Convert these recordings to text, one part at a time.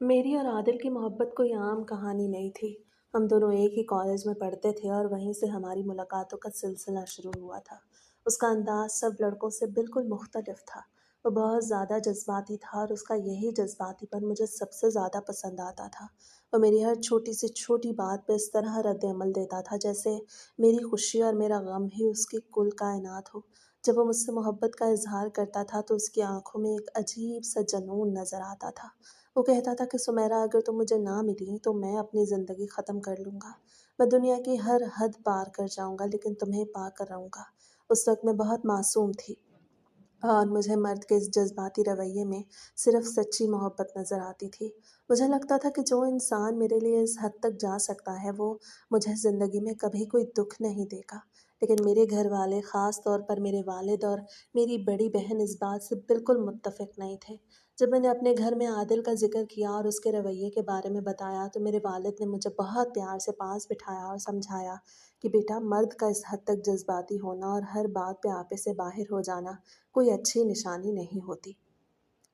मेरी और आदिल की मोहब्बत कोई आम कहानी नहीं थी। हम दोनों एक ही कॉलेज में पढ़ते थे और वहीं से हमारी मुलाकातों का सिलसिला शुरू हुआ था। उसका अंदाज सब लड़कों से बिल्कुल मुख्तलिफ था। वो बहुत ज़्यादा जज्बाती था और उसका यही जज्बातीपन मुझे सबसे ज़्यादा पसंद आता था। वो मेरी हर छोटी से छोटी बात पे इस तरह रद्द-ए-अमल देता था जैसे मेरी खुशी और मेरा गम ही उसकी कुल कायनात हो। जब वो मुझसे मोहब्बत का इज़हार करता था तो उसकी आँखों में एक अजीब सा जुनून नज़र आता था। वो कहता था कि सुमेरा, अगर तुम मुझे ना मिली तो मैं अपनी ज़िंदगी ख़त्म कर लूँगा। मैं दुनिया की हर हद पार कर जाऊँगा लेकिन तुम्हें पा कर रहूँगा। उस वक़्त मैं बहुत मासूम थी और मुझे मर्द के इस जज़्बाती रवैये में सिर्फ़ सच्ची मोहब्बत नज़र आती थी। मुझे लगता था कि जो इंसान मेरे लिए इस हद तक जा सकता है वो मुझे ज़िंदगी में कभी कोई दुःख नहीं देगा। लेकिन मेरे घरवाले, ख़ास तौर पर मेरे वालिद और मेरी बड़ी बहन इस बात से बिल्कुल मुत्तफ़िक़ नहीं थे। जब मैंने अपने घर में आदिल का ज़िक्र किया और उसके रवैये के बारे में बताया तो मेरे वालिद ने मुझे बहुत प्यार से पास बिठाया और समझाया कि बेटा, मर्द का इस हद तक जज़्बाती होना और हर बात पे आपे से बाहिर हो जाना कोई अच्छी निशानी नहीं होती।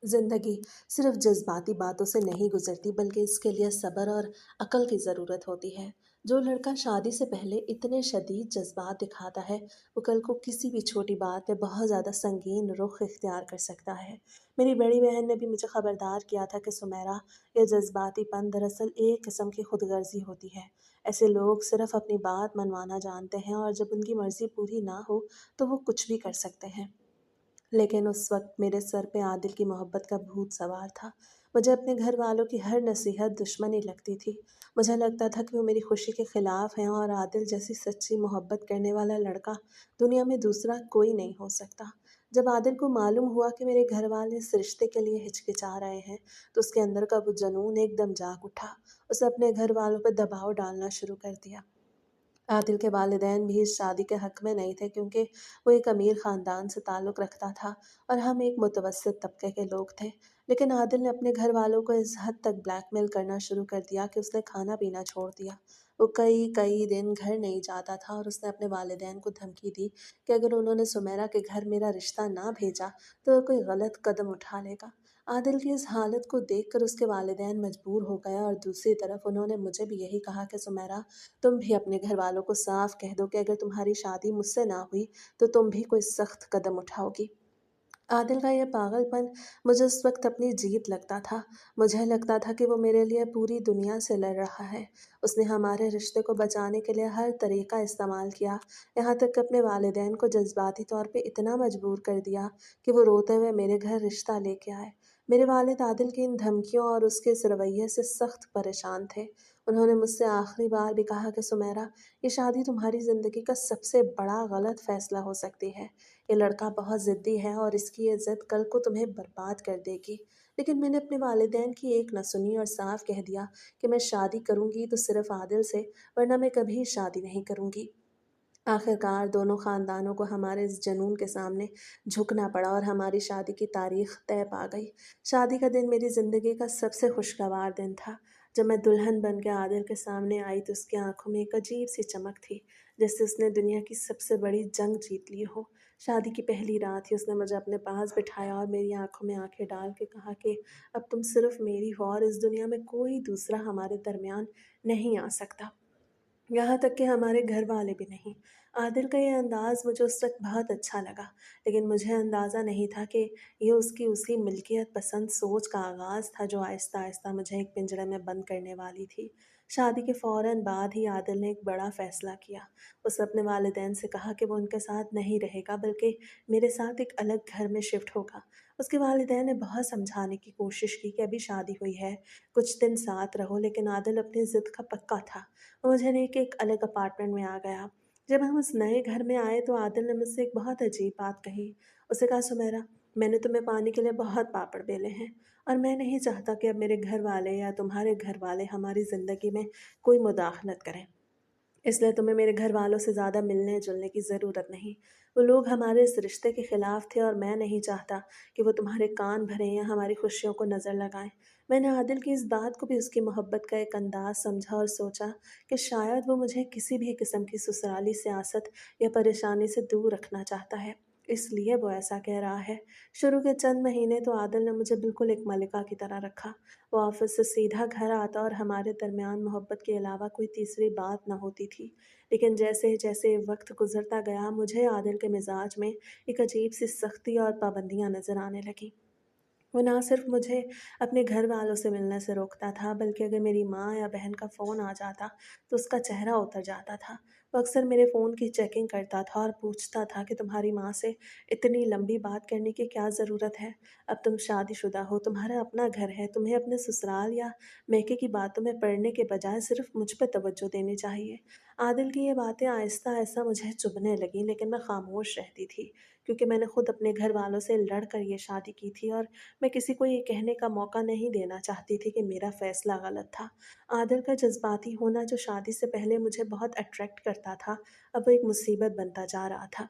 ज़िंदगी सिर्फ़ जज़्बाती बातों से नहीं गुज़रती बल्कि इसके लिए सब्र और अक़ल की ज़रूरत होती है। जो लड़का शादी से पहले इतने शदीद जज़्बात दिखाता है, वो कल को किसी भी छोटी बात पे बहुत ज़्यादा संगीन रुख़ इख्तियार कर सकता है। मेरी बड़ी बहन ने भी मुझे ख़बरदार किया था कि सुमेरा, ये जज़्बातीपन दरअसल एक किस्म की खुदगर्ज़ी होती है। ऐसे लोग सिर्फ़ अपनी बात मनवाना जानते हैं और जब उनकी मर्ज़ी पूरी ना हो, तो वो कुछ भी कर सकते हैं। लेकिन उस वक़्त मेरे सर पे आदिल की मोहब्बत का भूत सवार था। मुझे अपने घरवालों की हर नसीहत दुश्मनी लगती थी। मुझे लगता था कि वो मेरी खुशी के ख़िलाफ़ हैं और आदिल जैसी सच्ची मोहब्बत करने वाला लड़का दुनिया में दूसरा कोई नहीं हो सकता। जब आदिल को मालूम हुआ कि मेरे घरवाले इस रिश्ते के लिए हिचकिचा रहे हैं, तो उसके अंदर का वो जुनून एकदम जाग उठा। उसने अपने घरवालों पे दबाव डालना शुरू कर दिया। आदिल के वालिदैन भी इस शादी के हक़ में नहीं थे क्योंकि वो एक अमीर ख़ानदान से ताल्लुक़ रखता था और हम एक मुतवस्सित तबके के लोग थे। लेकिन आदिल ने अपने घरवालों को इस हद तक ब्लैकमेल करना शुरू कर दिया कि उसने खाना-पीना छोड़ दिया। वो कई-कई दिन घर नहीं जाता था और उसने अपने वालिदैन को धमकी दी कि अगर उन्होंने सुमेरा के घर मेरा रिश्ता ना भेजा, तो वो कोई गलत कदम उठा लेगा। आदिल की इस हालत को देखकर उसके वालिदैन मजबूर हो गए और दूसरी तरफ उन्होंने मुझे भी यही कहा कि सुमेरा, तुम भी अपने घरवालों को साफ कह दो कि अगर तुम्हारी शादी मुझसे ना हुई तो तुम भी कोई सख्त कदम उठाओगी। आदिल का ये पागलपन मुझे उस वक्त अपनी जीत लगता था। मुझे लगता था कि वो मेरे लिए पूरी दुनिया से लड़ रहा है। उसने हमारे रिश्ते को बचाने के लिए हर तरीका इस्तेमाल किया, यहाँ तक कि अपने वालिदैन को जज्बाती तौर पे इतना मजबूर कर दिया कि वो रोते हुए मेरे घर रिश्ता लेके आए। मेरे वालिद आदिल की इन धमकियों और उसके इस रवैये से सख्त परेशान थे। उन्होंने मुझसे आखिरी बार भी कहा कि सुमेरा, ये शादी तुम्हारी ज़िंदगी का सबसे बड़ा गलत फ़ैसला हो सकती है। ये लड़का बहुत ज़िद्दी है और इसकी ये ज़िद कल को तुम्हें बर्बाद कर देगी। लेकिन मैंने अपने वालिदैन की एक न सुनी और साफ कह दिया कि मैं शादी करूँगी तो सिर्फ़ आदिल से, वरना मैं कभी शादी नहीं करूँगी। आखिरकार दोनों ख़ानदानों को हमारे इस जुनून के सामने झुकना पड़ा और हमारी शादी की तारीख़ तय पा गई। शादी का दिन मेरी ज़िंदगी का सबसे खुशगवार दिन था। जब मैं दुल्हन बन के आदिल के सामने आई तो उसकी आँखों में एक अजीब-सी चमक थी, जैसे उसने दुनिया की सबसे बड़ी जंग जीत ली हो। शादी की पहली रात ही उसने मुझे अपने पास बिठाया और मेरी आँखों में आँखें डाल के कहा कि अब तुम सिर्फ़ मेरी हो और इस दुनिया में कोई दूसरा हमारे दरमियान नहीं आ सकता। यहाँ तक कि हमारे घर वाले भी नहीं। आदिल का ये अंदाज़ मुझे उस वक़्त बहुत अच्छा लगा, लेकिन मुझे अंदाज़ा नहीं था कि ये उसकी उसी मिल्कियत पसंद सोच का आगाज़ था जो आहिस्ता-आहिस्ता मुझे एक पिंजरे में बंद करने वाली थी। शादी के फ़ौरन बाद ही आदिल ने एक बड़ा फ़ैसला किया। उसने अपने वालिदैन से कहा कि वो उनके साथ नहीं रहेगा बल्कि मेरे साथ एक अलग घर में शिफ्ट होगा। उसके वालिदैन ने बहुत समझाने की कोशिश की कि अभी शादी हुई है, कुछ दिन साथ रहो, लेकिन आदिल अपनी ज़िद का पक्का था। वो मुझे लेके एक अलग अपार्टमेंट में आ गया। जब हम उस नए घर में आए तो आदिल ने मुझसे एक बहुत अजीब बात कही। उसने कहा, सुमेरा, मैंने तुम्हें पाने के लिए बहुत पापड़ बेले हैं और मैं नहीं चाहता कि अब मेरे घर वाले या तुम्हारे घर वाले हमारी ज़िंदगी में कोई मुदाखलत करें। इसलिए तुम्हें मेरे घरवालों से ज़्यादा मिलने-जुलने की ज़रूरत नहीं। वो लोग हमारे इस रिश्ते के खिलाफ़ थे और मैं नहीं चाहता कि वो तुम्हारे कान भरें या हमारी खुशियों को नज़र लगाएँ। मैंने आदिल की इस बात को भी उसकी मोहब्बत का एक अंदाज़ समझा और सोचा कि शायद वो मुझे किसी भी किस्म की ससुराली सियासत या परेशानी से दूर रखना चाहता है। इसलिए वो ऐसा कह रहा है। शुरू के चंद महीने तो आदिल ने मुझे बिल्कुल एक मलिका की तरह रखा। वो ऑफ़िस से सीधा घर आता और हमारे दरमियान मोहब्बत के अलावा कोई तीसरी बात ना होती थी। लेकिन जैसे-जैसे वक़्त गुज़रता गया, मुझे आदिल के मिज़ाज में एक अजीब-सी सख्ती और पाबंदियाँ नज़र आने लगीं। वो ना सिर्फ़ मुझे अपने घर वालों से मिलने से रोकता था, बल्कि अगर मेरी माँ या बहन का फ़ोन आ जाता, तो उसका चेहरा उतर जाता था। वो अक्सर मेरे फ़ोन की चेकिंग करता था और पूछता था कि तुम्हारी माँ से इतनी लंबी बात करने की क्या ज़रूरत है? अब तुम शादीशुदा हो, तुम्हारा अपना घर है, तुम्हें अपने ससुराल या मैके की बातों में पड़ने के बजाय सिर्फ़ मुझ पे तवज्जो देनी चाहिए। आदिल की ये बातें आहिस्ता-आहिस्ता मुझे चुभने लगीं, लेकिन मैं ख़ामोश रहती थी, क्योंकि मैंने खुद अपने घर वालों से लड़ कर ये शादी की थी और मैं किसी को ये कहने का मौका नहीं देना चाहती थी कि मेरा फ़ैसला गलत था। आदिल का जज़्बाती होना जो शादी से पहले मुझे बहुत अट्रैक्ट करता था, अब वो एक मुसीबत बनता जा रहा था।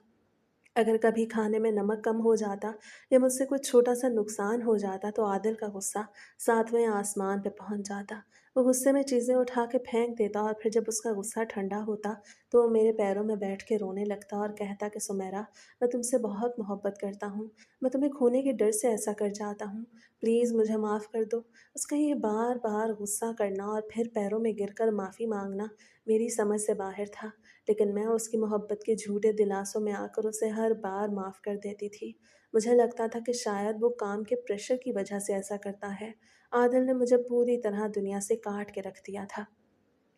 अगर कभी खाने में नमक कम हो जाता या मुझसे कुछ छोटा-सा नुकसान हो जाता तो आदिल का गुस्सा 7वें आसमान पे पहुँच जाता। वो गुस्से में चीज़ें उठा के फेंक देता और फिर जब उसका गुस्सा ठंडा होता तो वो मेरे पैरों में बैठ के रोने लगता और कहता कि सुमेरा, मैं तुमसे बहुत मोहब्बत करता हूँ। मैं तुम्हें खोने के डर से ऐसा कर जाता हूँ। प्लीज़ मुझे माफ़ कर दो। उसका ये बार-बार गुस्सा करना और फिर पैरों में गिरकर माफ़ी माँगना मेरी समझ से बाहर था। लेकिन मैं उसकी मोहब्बत के झूठे दिलासों में आकर उसे हर बार माफ़ कर देती थी। मुझे लगता था कि शायद वो काम के प्रेशर की वजह से ऐसा करता है। आदिल ने मुझे पूरी तरह दुनिया से काट के रख दिया था।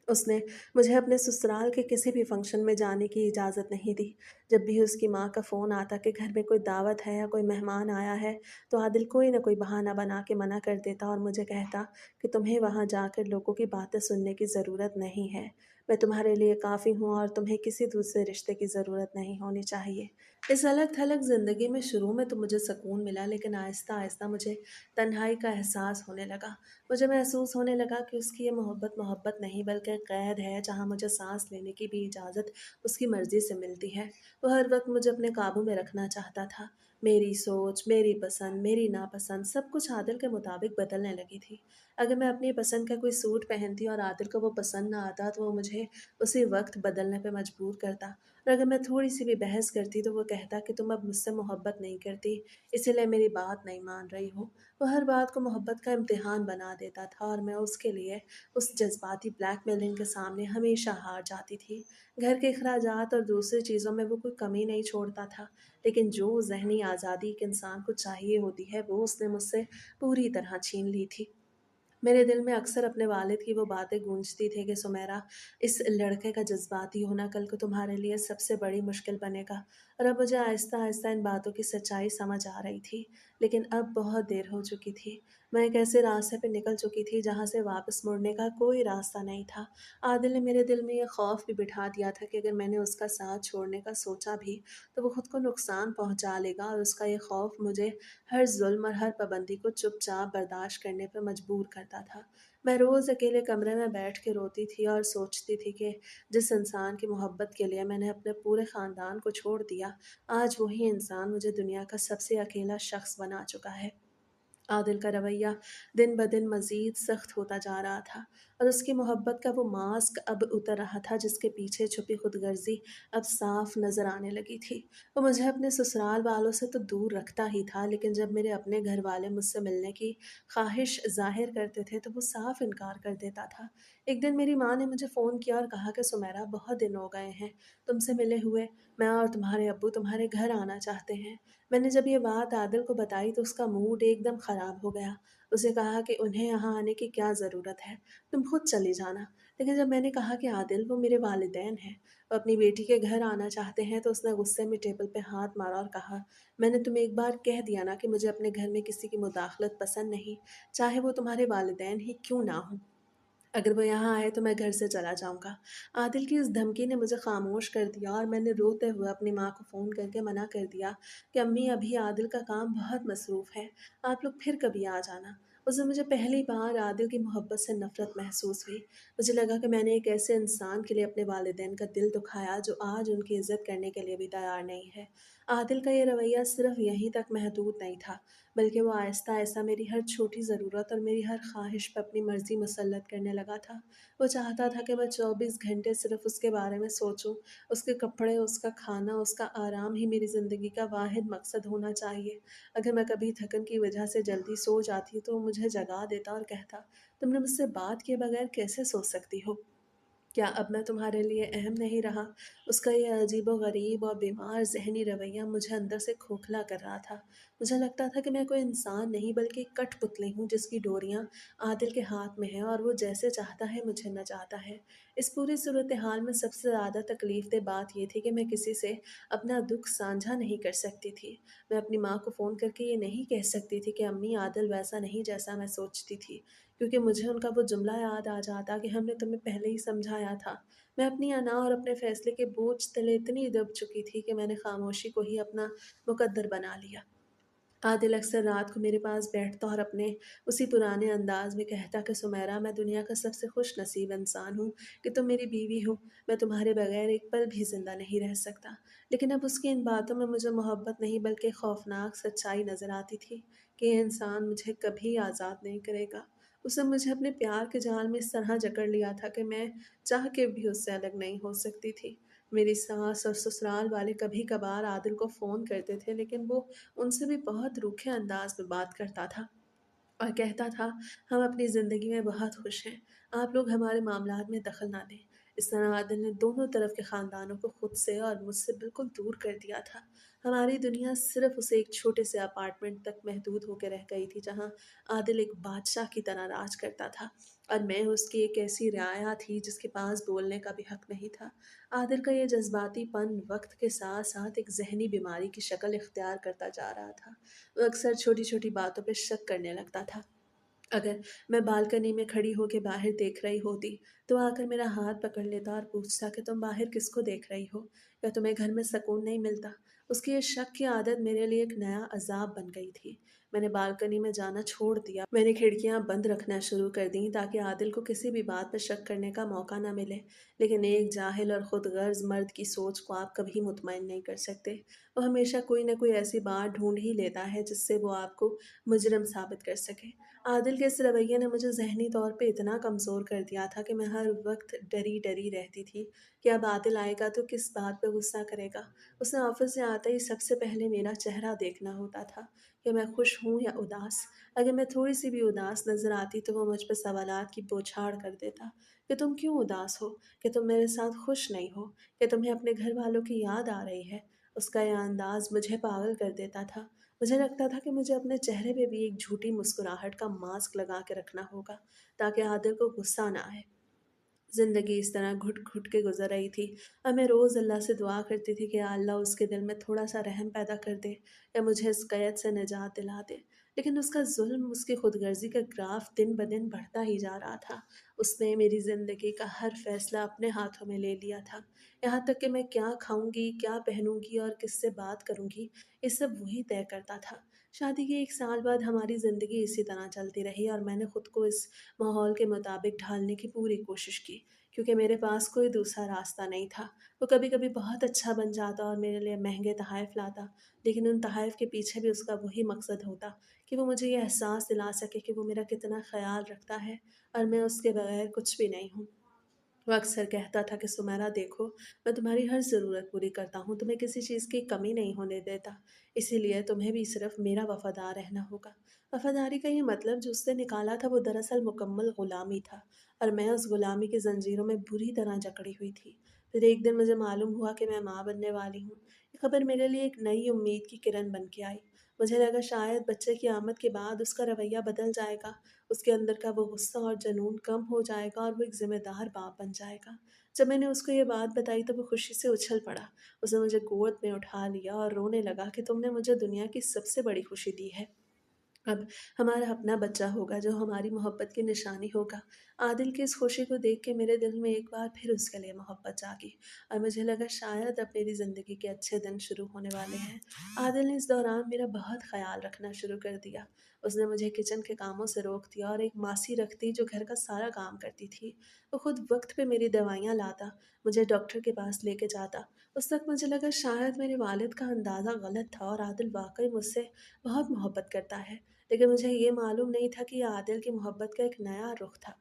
उसने मुझे अपने ससुराल के किसी भी फ़ंक्शन में जाने की इजाज़त नहीं दी। जब भी उसकी माँ का फ़ोन आता कि घर में कोई दावत है या कोई मेहमान आया है, तो आदिल कोई न कोई बहाना बना के मना कर देता और मुझे कहता कि तुम्हें वहाँ जाकर लोगों की बातें सुनने की ज़रूरत नहीं है। मैं तुम्हारे लिए काफ़ी हूँ और तुम्हें किसी दूसरे रिश्ते की ज़रूरत नहीं होनी चाहिए। इस अलग-थलग ज़िंदगी में शुरू में तो मुझे सुकून मिला, लेकिन आहिस्ता-आहिस्ता मुझे तन्हाई का एहसास होने लगा। मुझे महसूस होने लगा कि उसकी ये मोहब्बत मोहब्बत नहीं बल्कि क़ैद है, जहाँ मुझे साँस लेने की भी इजाज़त उसकी मर्ज़ी से मिलती है। वो हर वक़्त मुझे अपने काबू में रखना चाहता था। मेरी सोच, मेरी पसंद, मेरी नापसंद सब कुछ आदिल के मुताबिक बदलने लगी थी। अगर मैं अपनी पसंद का कोई सूट पहनती और आदिल को वो पसंद ना आता तो वो मुझे उसी वक़्त बदलने पे मजबूर करता। और अगर मैं थोड़ी-सी भी बहस करती तो वो कहता कि तुम अब मुझसे मोहब्बत नहीं करती, इसीलिए मेरी बात नहीं मान रही हो। वो हर बात को मोहब्बत का इम्तिहान बना देता था और मैं उसके लिए उस जज़्बाती ब्लैकमेलिंग के सामने हमेशा हार जाती थी। घर के अखराजात और दूसरी चीज़ों में वो कोई कमी नहीं छोड़ता था, लेकिन जो ज़हनी आज़ादी एक इंसान को चाहिए होती है, वो उसने मुझसे पूरी तरह छीन ली थी। मेरे दिल में अक्सर अपने वालिद की वो बातें गूंजती थी कि सुमेरा, इस लड़के का जज्बाती होना कल को तुम्हारे लिए सबसे बड़ी मुश्किल बनेगा। और अब मुझे आहिस्ता आहिस्ता इन बातों की सच्चाई समझ आ रही थी, लेकिन अब बहुत देर हो चुकी थी। मैं एक ऐसे रास्ते पे निकल चुकी थी जहाँ से वापस मुड़ने का कोई रास्ता नहीं था। आदिल ने मेरे दिल में ये खौफ भी बिठा दिया था कि अगर मैंने उसका साथ छोड़ने का सोचा भी तो वो खुद को नुकसान पहुंचा लेगा, और उसका ये खौफ मुझे हर ज़ुल्म और हर पाबंदी को चुपचाप बर्दाश्त करने पर मजबूर करता था। मैं रोज़ अकेले कमरे में बैठ के रोती थी और सोचती थी कि जिस इंसान की मोहब्बत के लिए मैंने अपने पूरे ख़ानदान को छोड़ दिया, आज वही इंसान मुझे दुनिया का सबसे अकेला शख्स बना चुका है। आदिल का रवैया दिन-ब-दिन मज़ीद सख्त होता जा रहा था और उसकी मोहब्बत का वो मास्क अब उतर रहा था, जिसके पीछे छुपी खुदगर्ज़ी अब साफ नज़र आने लगी थी। वो मुझे अपने ससुराल वालों से तो दूर रखता ही था, लेकिन जब मेरे अपने घर वाले मुझसे मिलने की ख़्वाहिश ज़ाहिर करते थे, तो वो साफ इनकार कर देता था। एक दिन मेरी माँ ने मुझे फ़ोन किया और कहा कि सुमेरा, बहुत दिन हो गए हैं तुमसे मिले हुए, मैं और तुम्हारे अब्बू तुम्हारे घर आना चाहते हैं। मैंने जब ये बात आदिल को बताई तो उसका मूड एकदम ख़राब हो गया। उसे कहा कि उन्हें यहाँ आने की क्या ज़रूरत है, तुम खुद चली जाना। लेकिन जब मैंने कहा कि आदिल, वो मेरे वालिदैन हैं, वो अपनी बेटी के घर आना चाहते हैं, तो उसने गुस्से में टेबल पे हाथ मारा और कहा, मैंने तुम्हें एक बार कह दिया ना कि मुझे अपने घर में किसी की मुदाखलत पसंद नहीं, चाहे वो तुम्हारे वालिदैन ही क्यों ना हों। अगर वो यहाँ आए तो मैं घर से चला जाऊँगा। आदिल की इस धमकी ने मुझे ख़ामोश कर दिया और मैंने रोते हुए अपनी माँ को फ़ोन करके मना कर दिया कि अम्मी, अभी आदिल का काम बहुत मसरूफ़ है, आप लोग फिर कभी आ जाना। उस दिन मुझे पहली बार आदिल की मोहब्बत से नफ़रत महसूस हुई। मुझे लगा कि मैंने एक ऐसे इंसान के लिए अपने वालिदैन का दिल दुखाया जो आज उनकी इज़्ज़त करने के लिए भी तैयार नहीं है। आदिल का ये रवैया सिर्फ़ यहीं तक महदूद नहीं था, बल्कि वो आहिस्ता-आहिस्ता मेरी हर छोटी ज़रूरत और मेरी हर ख़्वाहिश पे अपनी मर्ज़ी मुसल्लत करने लगा था। वो चाहता था कि मैं 24 घंटे सिर्फ़ उसके बारे में सोचूँ, उसके कपड़े, उसका खाना, उसका आराम ही मेरी ज़िंदगी का वाहिद मकसद होना चाहिए। अगर मैं कभी थकन की वजह से जल्दी सो जाती तो वो मुझे जगा देता और कहता, "तुमने मुझसे बात किए बगैर कैसे सो सकती हो? क्या अब मैं तुम्हारे लिए अहम नहीं रहा?" उसका ये अजीबो-गरीब और बीमार ज़हनी रवैया मुझे अंदर से खोखला कर रहा था। मुझे लगता था कि मैं कोई इंसान नहीं बल्कि एक कठपुतली हूँ जिसकी डोरियाँ आदिल के हाथ में हैं और वो जैसे चाहता है मुझे नचाता है। इस पूरी सूरत-ए-हाल में सबसे ज़्यादा तकलीफ़देह बात ये थी कि मैं किसी से अपना दुःख साझा नहीं कर सकती थी। मैं अपनी माँ को फ़ोन करके ये नहीं कह सकती थी कि अम्मी, आदिल वैसा नहीं जैसा मैं सोचती थी। क्योंकि मुझे उनका वो जुमला याद आ जाता कि हमने तुम्हें पहले ही समझाया था। मैं अपनी अना और अपने फ़ैसले के बोझ तले इतनी दब चुकी थी कि मैंने ख़ामोशी को ही अपना मुक़द्दर बना लिया। आदिल अक्सर रात को मेरे पास बैठता और अपने उसी पुराने अंदाज़ में कहता कि सुमैरा, मैं दुनिया का सबसे खुशनसीब इंसान हूँ कि तुम मेरी बीवी हो। मैं तुम्हारे बगैर एक पल भी ज़िंदा नहीं रह सकता। लेकिन अब उसकी इन बातों में मुझे मोहब्बत नहीं बल्कि खौफ़नाक सच्चाई नज़र आती थी कि ये इंसान मुझे कभी आज़ाद नहीं करेगा। उसने मुझे अपने प्यार के जाल में इस तरह जकड़ लिया था कि मैं चाह के भी उससे अलग नहीं हो सकती थी। मेरी सास और ससुराल वाले कभी-कभार आदिल को फ़ोन करते थे, लेकिन वो उनसे भी बहुत रूखे अंदाज़ में बात करता था और कहता था, "हम अपनी ज़िंदगी में बहुत खुश हैं, आप लोग हमारे मामलात में दखल ना दें।" इस तरह आदिल ने दोनों तरफ के ख़ानदानों को खुद से और मुझसे बिल्कुल दूर कर दिया था। हमारी दुनिया सिर्फ़ उसे एक छोटे से अपार्टमेंट तक महदूद होकर रह गई थी, जहाँ आदिल एक बादशाह की तरह राज करता था और मैं उसकी एक ऐसी रियाया थी जिसके पास बोलने का भी हक नहीं था। आदिल का ये जज़्बातीपन वक़्त के साथ-साथ एक ज़हनी बीमारी की शक्ल इख्तियार करता जा रहा था। वो अक्सर छोटी-छोटी बातों पे शक करने लगता था। अगर मैं बालकनी में खड़ी होके बाहर देख रही होती, तो आकर मेरा हाथ पकड़ लेता और पूछता कि तुम बाहर किसको देख रही हो? या तुम्हें घर में सुकून नहीं मिलता? उसकी ये शक की आदत मेरे लिए एक नया अज़ाब बन गई थी। मैंने बालकनी में जाना छोड़ दिया। मैंने खिड़कियाँ बंद रखना शुरू कर दीं ताकि आदिल को किसी भी बात पर शक करने का मौका ना मिले। लेकिन एक जाहिल और खुदगर्ज़ मर्द की सोच को आप कभी मुतमईन नहीं कर सकते। वो हमेशा कोई न कोई ऐसी बात ढूँढ ही लेता है जिससे वो आपको मुजरिम साबित कर सके। आदिल के इस रवैये ने मुझे ज़हनी तौर पे इतना कमज़ोर कर दिया था कि मैं हर वक़्त डरी-डरी रहती थी कि अब आदिल आएगा तो किस बात पे गुस्सा करेगा। उसने ऑफ़िस से आते ही सबसे पहले मेरा चेहरा देखना होता था कि मैं खुश हूँ या उदास। अगर मैं थोड़ी-सी भी उदास नज़र आती तो वो मुझ पे सवालात की बौछार कर देता कि तुम क्यों उदास हो? कि तुम मेरे साथ खुश नहीं हो? कि तुम्हें अपने घरवालों की याद आ रही है? उसका यह अंदाज़ मुझे पागल कर देता था। मुझे लगता था कि मुझे अपने चेहरे पे भी एक झूठी मुस्कुराहट का मास्क लगा के रखना होगा ताकि आदिल को गुस्सा ना आए। ज़िंदगी इस तरह घुट-घुट के गुज़र रही थी और मैं रोज़ अल्लाह से दुआ करती थी कि या अल्लाह उसके दिल में थोड़ा-सा रहम पैदा कर दे या मुझे इस क़ैद से निजात दिला दे। लेकिन उसका ज़ुल्म, उसकी खुदगर्ज़ी का ग्राफ़ दिन-ब-दिन बढ़ता ही जा रहा था। उसने मेरी ज़िंदगी का हर फ़ैसला अपने हाथों में ले लिया था। यहाँ तक कि मैं क्या खाऊँगी, क्या पहनूँगी और किससे बात करूँगी, ये सब वही तय करता था। शादी के 1 साल बाद हमारी ज़िंदगी इसी तरह चलती रही और मैंने खुद को इस माहौल के मुताबिक ढालने की पूरी कोशिश की, क्योंकि मेरे पास कोई दूसरा रास्ता नहीं था। वो कभी-कभी बहुत अच्छा बन जाता और मेरे लिए महँगे तोहफ़े लाता, लेकिन उन तोहफ़े के पीछे भी उसका वही मकसद होता कि वो मुझे ये एहसास दिला सके कि वो मेरा कितना ख़्याल रखता है और मैं उसके बगैर कुछ भी नहीं हूँ। वो अक्सर कहता था कि सुमैरा देखो, मैं तुम्हारी हर ज़रूरत पूरी करता हूँ, तुम्हें किसी चीज़ की कमी नहीं होने देता, इसीलिए तुम्हें भी सिर्फ़ मेरा वफ़ादार रहना होगा। वफ़ादारी का ये मतलब जो उसने निकाला था वो दरअसल मुकम्मल ग़ुलामी था और मैं उस ग़ुलामी की ज़ंजीरों में बुरी तरह जकड़ी हुई थी। फिर एक दिन मुझे मालूम हुआ कि मैं माँ बनने वाली हूँ। ये खबर मेरे लिए एक नई उम्मीद की किरण बन के आई। मुझे लगा शायद बच्चे की आमद के बाद उसका रवैया बदल जाएगा, उसके अंदर का वो गुस्सा और जुनून कम हो जाएगा और वो एक ज़िम्मेदार बाप बन जाएगा। जब मैंने उसको ये बात बताई तो वो खुशी से उछल पड़ा। उसने मुझे गोद में उठा लिया और रोने लगा कि तुमने मुझे दुनिया की सबसे बड़ी खुशी दी है। अब हमारा अपना बच्चा होगा जो हमारी मोहब्बत की निशानी होगा। आदिल की इस खुशी को देख के मेरे दिल में एक बार फिर उसके लिए मोहब्बत जागी और मुझे लगा शायद अब मेरी ज़िंदगी के अच्छे दिन शुरू होने वाले हैं। आदिल ने इस दौरान मेरा बहुत ख़्याल रखना शुरू कर दिया। اس نے مجھے کچن کے کاموں سے روک دیا اور ایک ماسی رکھتی جو گھر کا سارا کام کرتی تھی۔ وہ خود وقت پہ میری دوائیاں لاتا، مجھے ڈاکٹر کے پاس لے کے جاتا۔ اس وقت مجھے لگا شاید میرے والد کا اندازہ غلط تھا اور عادل واقعی مجھ سے بہت محبت کرتا ہے، لیکن مجھے یہ معلوم نہیں تھا کہ یہ عادل کی محبت کا ایک نیا رخ تھا،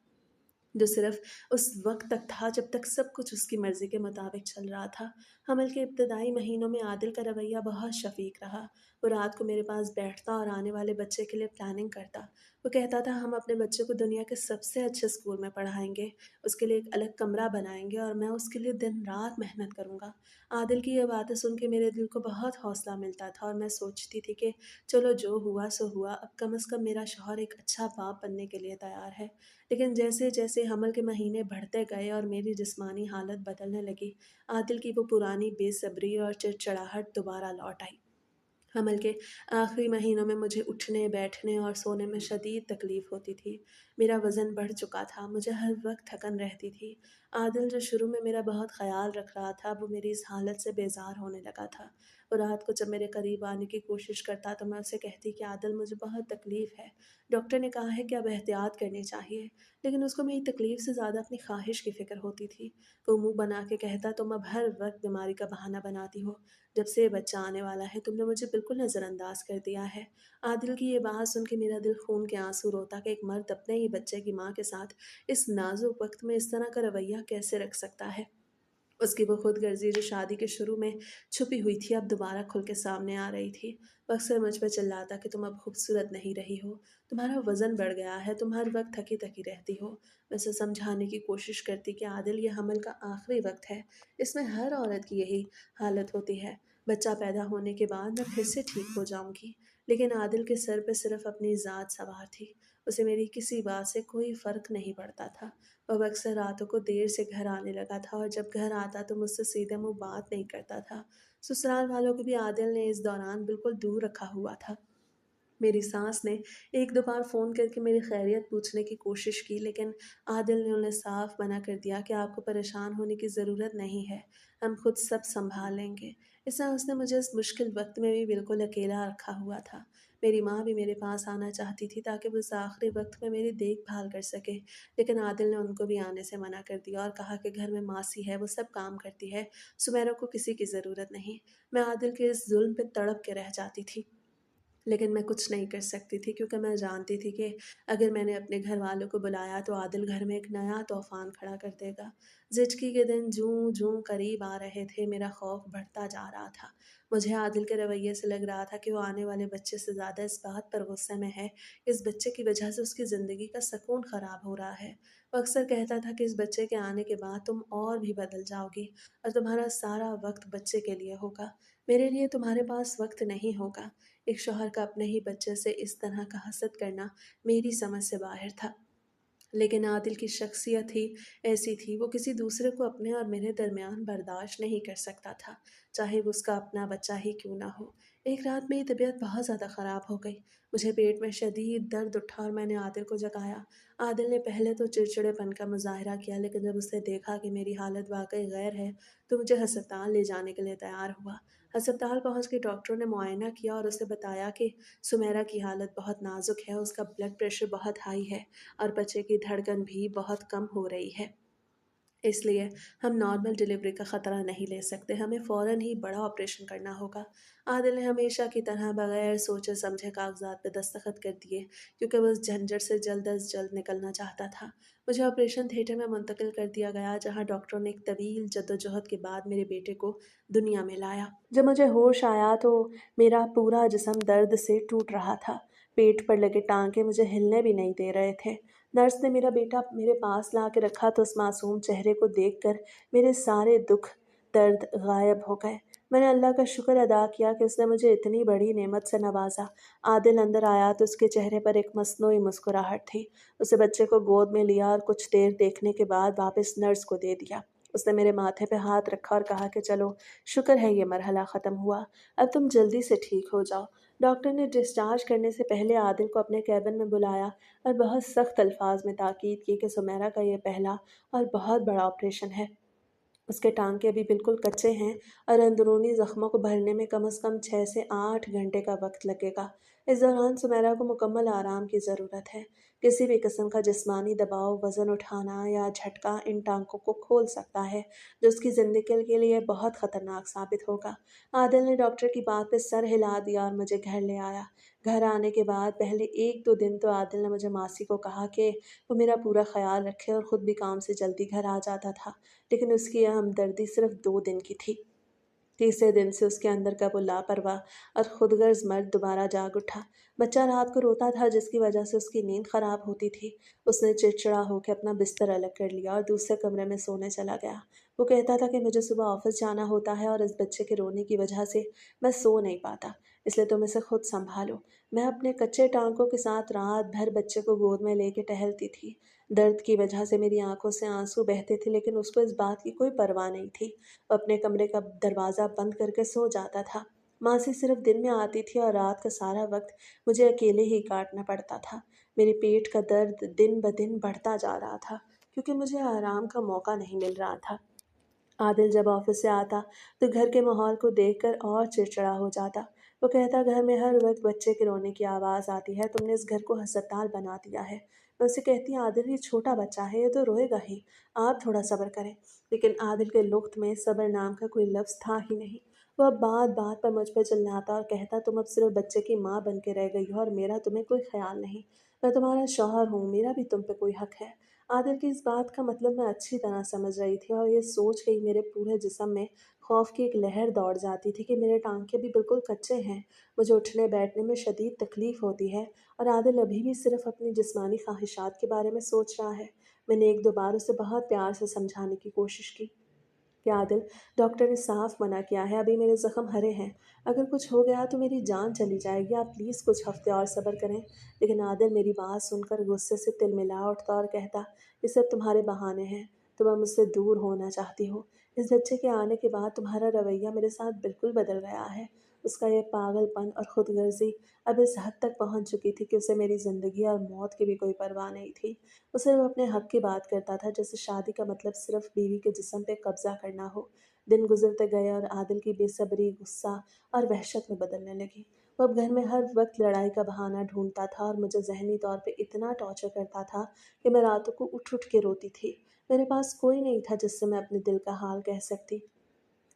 جو صرف اس وقت تک تھا جب تک سب کچھ اس کی مرضی کے مطابق چل رہا تھا۔ حمل کے ابتدائی مہینوں میں عادل کا رویہ بہت شفیق رہا۔ وہ رات کو میرے پاس بیٹھتا اور آنے والے بچے کے لیے پلاننگ کرتا۔ وہ کہتا تھا ہم اپنے بچے کو دنیا کے سب سے اچھے اسکول میں پڑھائیں گے، اس کے لیے ایک الگ کمرہ بنائیں گے اور میں اس کے لیے دن رات محنت کروں گا۔ عادل کی یہ باتیں سن کے میرے دل کو بہت حوصلہ ملتا تھا اور میں سوچتی تھی کہ چلو جو ہوا سو ہوا، اب کم از کم میرا شوہر ایک اچھا باپ بننے کے لیے تیار ہے۔ لیکن جیسے جیسے حمل کے مہینے بڑھتے گئے اور میری جسمانی حالت بدلنے لگی، عادل کی وہ پرانی بے صبری اور چڑچڑاہٹ دوبارہ لوٹ آئی۔ حمل کے آخری مہینوں میں مجھے اٹھنے بیٹھنے اور سونے میں شدید تکلیف ہوتی تھی۔ میرا وزن بڑھ چکا تھا، مجھے ہر وقت تھکن رہتی تھی۔ عادل جو شروع میں میرا بہت خیال رکھ رہا تھا، وہ میری اس حالت سے بیزار ہونے لگا تھا۔ وہ رات کو جب میرے قریب آنے کی کوشش کرتا تو میں اسے کہتی کہ عادل مجھے بہت تکلیف ہے، ڈاکٹر نے کہا ہے کہ اب احتیاط کرنی چاہیے، لیکن اس کو میری تکلیف سے زیادہ اپنی خواہش کی فکر ہوتی تھی۔ وہ منہ بنا کے کہتا تم اب ہر وقت بیماری کا بہانہ بناتی ہو، جب سے یہ بچہ آنے والا ہے تم نے مجھے بالکل نظر انداز کر دیا ہے۔ عادل کی یہ بات سن کے میرا دل خون کے آنسو روتا کہ ایک مرد اپنے ہی بچے کی ماں کے ساتھ اس نازک وقت میں اس طرح کا رویہ کیسے رکھ سکتا ہے۔ اس کی وہ خود غرضی جو شادی کے شروع میں چھپی ہوئی تھی اب دوبارہ کھل کے سامنے آ رہی تھی۔ وہ اکثر مجھ پہ چلاتا کہ تم اب خوبصورت نہیں رہی ہو، تمہارا وزن بڑھ گیا ہے، تم ہر وقت تھکی تھکی رہتی ہو۔ میں اسے سمجھانے کی کوشش کرتی کہ عادل یہ حمل کا آخری وقت ہے، اس میں ہر عورت کی یہی حالت ہوتی ہے، بچہ پیدا ہونے کے بعد میں پھر سے ٹھیک ہو جاؤں گی۔ لیکن عادل کے سر پہ صرف اپنی ذات سوار تھی، اسے میری کسی بات سے کوئی فرق نہیں پڑتا تھا۔ وہ اب اکثر راتوں کو دیر سے گھر آنے لگا تھا اور جب گھر آتا تو مجھ سے سیدھے منہ بات نہیں کرتا تھا۔ سسرال والوں کو بھی عادل نے اس دوران بالکل دور رکھا ہوا تھا۔ میری ساس نے ایک دو بار فون کر کے میری خیریت پوچھنے کی کوشش کی، لیکن عادل نے انہیں صاف منع کر دیا کہ آپ کو پریشان ہونے کی ضرورت نہیں ہے، ہم خود سب سنبھال لیں گے۔ اس طرح اس نے مجھے اس مشکل وقت میں بھی بالکل اکیلا رکھا ہوا تھا۔ میری ماں بھی میرے پاس آنا چاہتی تھی تاکہ وہ اس آخری وقت میں میری دیکھ بھال کر سکے، لیکن عادل نے ان کو بھی آنے سے منع کر دیا اور کہا کہ گھر میں ماسی ہے، وہ سب کام کرتی ہے، سمیرا کو کسی کی ضرورت نہیں۔ میں عادل کے اس ظلم پہ تڑپ کے رہ جاتی تھی، لیکن میں کچھ نہیں کر سکتی تھی کیونکہ میں جانتی تھی کہ اگر میں نے اپنے گھر والوں کو بلایا تو عادل گھر میں ایک نیا طوفان کھڑا کر دے گا۔ زچگی کے دن جوں جوں قریب آ رہے تھے، میرا خوف بڑھتا جا رہا تھا۔ مجھے عادل کے رویے سے لگ رہا تھا کہ وہ آنے والے بچے سے زیادہ اس بات پر غصے میں ہے کہ اس بچے کی وجہ سے اس کی زندگی کا سکون خراب ہو رہا ہے۔ وہ اکثر کہتا تھا کہ اس بچے کے آنے کے بعد تم اور بھی بدل جاؤ گی اور تمہارا سارا وقت بچے کے لیے ہوگا، میرے لیے تمہارے پاس وقت نہیں ہوگا۔ ایک شوہر کا اپنے ہی بچے سے اس طرح کا حسد کرنا میری سمجھ سے باہر تھا، لیکن عادل کی شخصیت ہی ایسی تھی، وہ کسی دوسرے کو اپنے اور میرے درمیان برداشت نہیں کر سکتا تھا، چاہے وہ اس کا اپنا بچہ ہی کیوں نہ ہو۔ ایک رات میری طبیعت بہت زیادہ خراب ہو گئی، مجھے پیٹ میں شدید درد اٹھا اور میں نے عادل کو جگایا۔ عادل نے پہلے تو چڑچڑے پن کا مظاہرہ کیا، لیکن جب اس نے دیکھا کہ میری حالت واقعی غیر ہے تو مجھے ہسپتال لے جانے کے لیے تیار ہوا۔ ہسپتال پہنچ کے ڈاکٹروں نے معائنہ کیا اور اسے بتایا کہ سمیرا کی حالت بہت نازک ہے، اس کا بلڈ پریشر بہت ہائی ہے اور بچے کی دھڑکن بھی بہت کم ہو رہی ہے، اس لیے ہم نارمل ڈیلیوری کا خطرہ نہیں لے سکتے، ہمیں فوراً ہی بڑا آپریشن کرنا ہوگا۔ عادل نے ہمیشہ کی طرح بغیر سوچے سمجھے کاغذات پہ دستخط کر دیے کیونکہ وہ اس جھنجھٹ سے جلد از جلد نکلنا چاہتا تھا۔ مجھے آپریشن تھیٹر میں منتقل کر دیا گیا جہاں ڈاکٹروں نے ایک طویل جدوجہد کے بعد میرے بیٹے کو دنیا میں لایا۔ جب مجھے ہوش آیا تو میرا پورا جسم درد سے ٹوٹ رہا تھا، پیٹ پر لگے ٹانکے مجھے ہلنے بھی نہیں دے رہے تھے۔ نرس نے میرا بیٹا میرے پاس لا کے رکھا تو اس معصوم چہرے کو دیکھ کر میرے سارے دکھ درد غائب ہو گئے۔ میں نے اللہ کا شکر ادا کیا کہ اس نے مجھے اتنی بڑی نعمت سے نوازا۔ عادل اندر آیا تو اس کے چہرے پر ایک مصنوعی مسکراہٹ تھی۔ اسے بچے کو گود میں لیا اور کچھ دیر دیکھنے کے بعد واپس نرس کو دے دیا۔ اس نے میرے ماتھے پہ ہاتھ رکھا اور کہا کہ چلو شکر ہے یہ مرحلہ ختم ہوا، اب تم جلدی سے ٹھیک ہو جاؤ۔ ڈاکٹر نے ڈسچارج کرنے سے پہلے عادل کو اپنے کیبن میں بلایا اور بہت سخت الفاظ میں تاکید کی کہ سمیرا کا یہ پہلا اور بہت بڑا آپریشن ہے، اس کے ٹانکے ابھی بالکل کچے ہیں اور اندرونی زخموں کو بھرنے میں کم از کم 6 سے 8 گھنٹے کا وقت لگے گا۔ इस दौरान सुमेरा को मुकम्मल आराम की ज़रूरत है। किसी भी किस्म का जिस्मानी दबाव, वज़न उठाना या झटका इन टाँगों को खोल सकता है, जो उसकी ज़िंदगी के लिए बहुत ख़तरनाक साबित होगा। आदिल ने डॉक्टर की बात पे सर हिला दिया और मुझे घर ले आया। घर आने के बाद पहले 1-2 दिन तो आदिल ने मुझे मासी को कहा कि वो मेरा पूरा ख़्याल रखे और ख़ुद भी काम से जल्दी घर आ जाता था, लेकिन उसकी यह हमदर्दी सिर्फ़ 2 दिन की थी। तीसरे दिन से उसके अंदर का वो लापरवाह और खुदगर्ज़ मर्द दोबारा जाग उठा। बच्चा रात को रोता था जिसकी वजह से उसकी नींद खराब होती थी। उसने चिड़चिड़ा होकर अपना बिस्तर अलग कर लिया और दूसरे कमरे में सोने चला गया। वो कहता था कि मुझे सुबह ऑफिस जाना होता है और इस बच्चे के रोने की वजह से मैं सो नहीं पाता, इसलिए तुम इसे खुद संभालो। मैं अपने कच्चे टाँगों के साथ रात भर बच्चे को गोद में लेके टहलती थी। दर्द की वजह से मेरी आंखों से आंसू बहते थे, लेकिन उसको इस बात की कोई परवाह नहीं थी। वो अपने कमरे का दरवाज़ा बंद करके सो जाता था। मासी सिर्फ दिन में आती थी और रात का सारा वक्त मुझे अकेले ही काटना पड़ता था। मेरे पेट का दर्द दिन ब दिन बढ़ता जा रहा था, क्योंकि मुझे आराम का मौका नहीं मिल रहा था। आदिल जब ऑफिस से आता तो घर के माहौल को देखकर और चिड़चिड़ा हो जाता। वो कहता, घर में हर वक्त बच्चे के रोने की आवाज़ आती है, तुमने इस घर को हस्पताल बना दिया है। मैं उसे कहती, आदिल ये छोटा बच्चा है, ये तो रोएगा ही, आप थोड़ा सब्र करें। लेकिन आदिल के लुत्फ़ में सब्र नाम का कोई लफ्ज़ था ही नहीं। वो अब बात बात पर मुझ पर चिल्लाता और कहता, तुम अब सिर्फ बच्चे की माँ बन के रह गई हो और मेरा तुम्हें कोई ख्याल नहीं। मैं तुम्हारा शौहर हूँ, मेरा भी तुम पे कोई हक है। आदिल की इस बात का मतलब मैं अच्छी तरह समझ रही थी और ये सोच के ही मेरे पूरे जिस्म में खौफ की एक लहर दौड़ जाती थी कि मेरे टाँके भी बिल्कुल कच्चे हैं, मुझे उठने बैठने में शदीद तकलीफ़ होती है और आदिल अभी भी सिर्फ़ अपनी जिस्मानी ख़्वाहिशात के बारे में सोच रहा है। मैंने 1-2 बार उसे बहुत प्यार से समझाने की कोशिश की कि आदिल, डॉक्टर ने साफ मना किया है, अभी मेरे ज़ख्म हरे हैं। अगर कुछ हो गया तो मेरी जान चली जाएगी, आप प्लीज़ कुछ हफ्ते और सब्र करें। लेकिन आदिल मेरी बात सुनकर गुस्से से तिलमिला उठता और कहता, ये सब तुम्हारे बहाने हैं, तुम अब मुझसे दूर होना चाहती हो। इस बच्चे के आने के बाद तुम्हारा रवैया मेरे साथ बिल्कुल बदल गया है। उसका ये पागलपन और खुदगर्जी अब इस हद तक पहुंच चुकी थी कि उसे मेरी ज़िंदगी और मौत की भी कोई परवाह नहीं थी। वो सिर्फ अपने हक की बात करता था, जैसे शादी का मतलब सिर्फ बीवी के जिस्म पे कब्जा करना हो। दिन गुजरते गए और आदिल की बेसब्री, गुस्सा और वहशत में बदलने लगी। वो अब घर में हर वक्त लड़ाई का बहाना ढूंढता था और मुझे जहनी तौर पे इतना टॉर्चर करता था कि मैं रातों को उठ उठ के रोती थी। मेरे पास कोई नहीं था जिससे मैं अपने दिल का हाल कह सकती।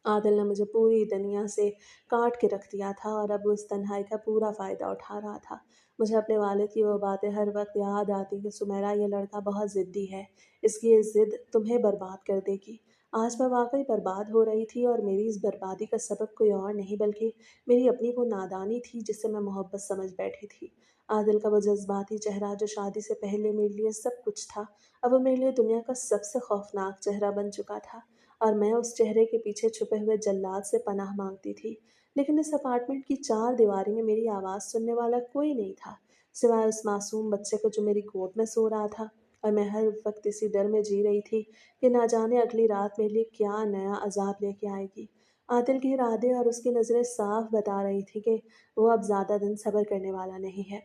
आदिल ने मुझे पूरी दुनिया से काट के रख दिया था और अब उस तन्हाई का पूरा फ़ायदा उठा रहा था। मुझे अपने वालिद की वो बातें हर वक्त याद आती कि सुमेरा, ये लड़का बहुत ज़िद्दी है, इसकी ये ज़िद तुम्हें बर्बाद कर देगी। आज मैं वाकई बर्बाद हो रही थी और मेरी इस बर्बादी का सबब कोई और नहीं बल्कि मेरी अपनी वो नादानी थी जिसे मैं मोहब्बत समझ बैठी थी। आदिल का वो जज्बाती चेहरा जो शादी से पहले मेरे लिए सब कुछ था, अब वो मेरे लिए दुनिया का सबसे खौफनाक चेहरा बन चुका था और मैं उस चेहरे के पीछे छुपे हुए जल्लाद से पनाह मांगती थी। लेकिन इस अपार्टमेंट की चार दीवारी में मेरी आवाज़ सुनने वाला कोई नहीं था, सिवाय उस मासूम बच्चे को जो मेरी गोद में सो रहा था। और मैं हर वक्त इसी डर में जी रही थी कि ना जाने अगली रात मेरे लिए क्या नया अजाब लेके आएगी। आदिल के इरादे और उसकी नज़रें साफ बता रही थी कि वो अब ज़्यादा दिन सब्र करने वाला नहीं है